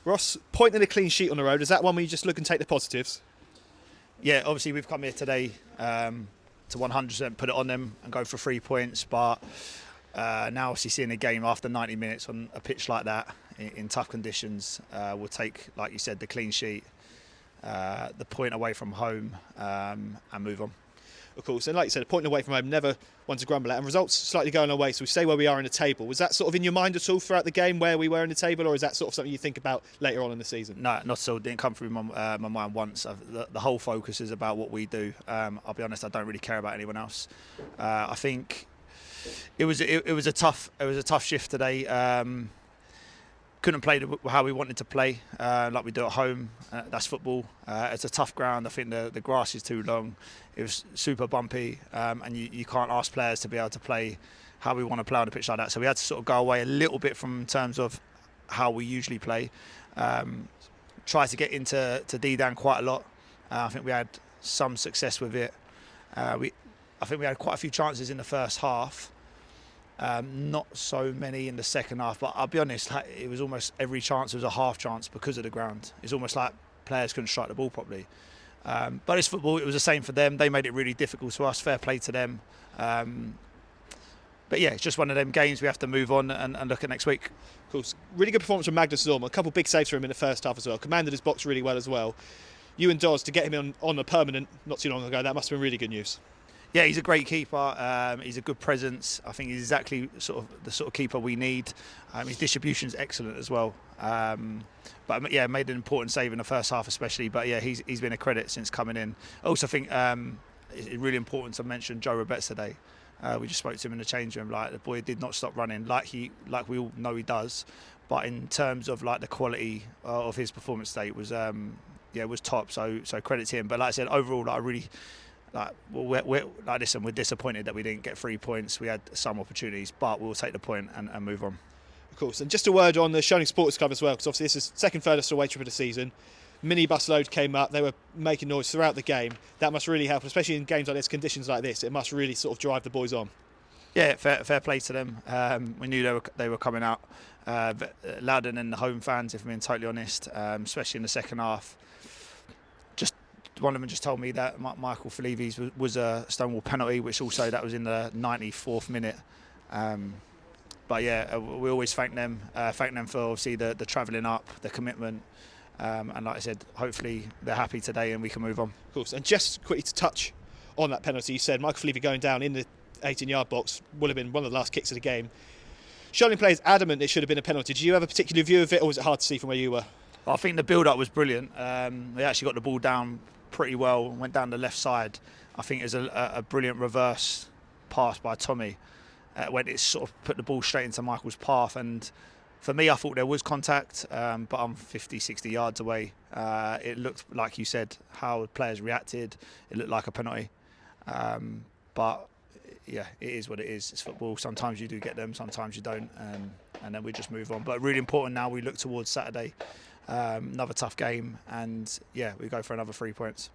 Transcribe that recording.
Ross, point and a clean sheet on the road, is that one where you just look and take the positives? Yeah, obviously we've come here today to 100% put it on them and go for 3 points, but now obviously seeing a game after 90 minutes on a pitch like that in tough conditions, we'll take, like you said, the clean sheet, the point away from home, and move on. Of course, and like you said, a point away from home, never one to grumble at, and results slightly going our way, so we stay where we are in the table. Was that sort of in your mind at all throughout the game, where we were in the table, or is that sort of something you think about later on in the season? No, not so. Didn't come through my mind once. The whole focus is about what we do. I'll be honest, I don't really care about anyone else. I think it was a tough shift today. Couldn't play how we wanted to play, like we do at home. That's football. It's a tough ground. I think the grass is too long. It was super bumpy, and you can't ask players to be able to play how we want to play on a pitch like that. So we had to sort of go away a little bit from terms of how we usually play. Try to get into D-Dan quite a lot. I think we had some success with it. I think we had quite a few chances in the first half. Not so many in the second half, but I'll be honest, it was almost every chance was a half chance because of the ground. It's almost like players couldn't strike the ball properly. But it's football, it was the same for them. They made it really difficult to us, fair play to them. But yeah, it's just one of them games we have to move on and look at next week. Of course, really good performance from Magnus Zorma. A couple of big saves for him in the first half as well. Commanded his box really well as well. You and Dawes, to get him on a permanent not too long ago, that must have been really good news. Yeah, he's a great keeper. He's a good presence. I think he's exactly the sort of keeper we need. His distribution's excellent as well. But yeah, made an important save in the first half especially. But yeah, he's been a credit since coming in. I also think it's really important to mention Joe Roberts today. We just spoke to him in the change room. Like, the boy did not stop running, like we all know he does. But in terms of like the quality of his performance today was top. So credit to him. But like I said, overall, I really. We're disappointed that we didn't get 3 points. We had some opportunities, but we'll take the point and move on. Of course, and just a word on the Sholing Sports Club as well, because obviously this is second, furthest away trip of the season. Minibus load came up, they were making noise throughout the game. That must really help, especially in games like this, conditions like this. It must really sort of drive the boys on. Yeah, fair play to them. We knew they were coming out louder than the home fans, if I'm being totally honest, especially in the second half. One of them just told me that Michael Felivi's was a Stonewall penalty, which also that was in the 94th minute. But yeah, we always thank them for obviously the travelling up, the commitment, and like I said, hopefully they're happy today and we can move on. Of course, and just quickly to touch on that penalty, you said Michael Felivi going down in the 18-yard box would have been one of the last kicks of the game. Sholing players adamant it should have been a penalty. Did you have a particular view of it, or was it hard to see from where you were? I think the build-up was brilliant. We actually got the ball down pretty well, went down the left side. I think it was a brilliant reverse pass by Tommy when it sort of put the ball straight into Michael's path, and for me I thought there was contact, but I'm 50-60 yards away. It looked, like you said, how the players reacted, it looked like a penalty, but yeah, it is what it is. It's football. Sometimes you do get them, sometimes you don't, and then we just move on. But really important now, we look towards Saturday. Another tough game, and yeah, we go for another 3 points.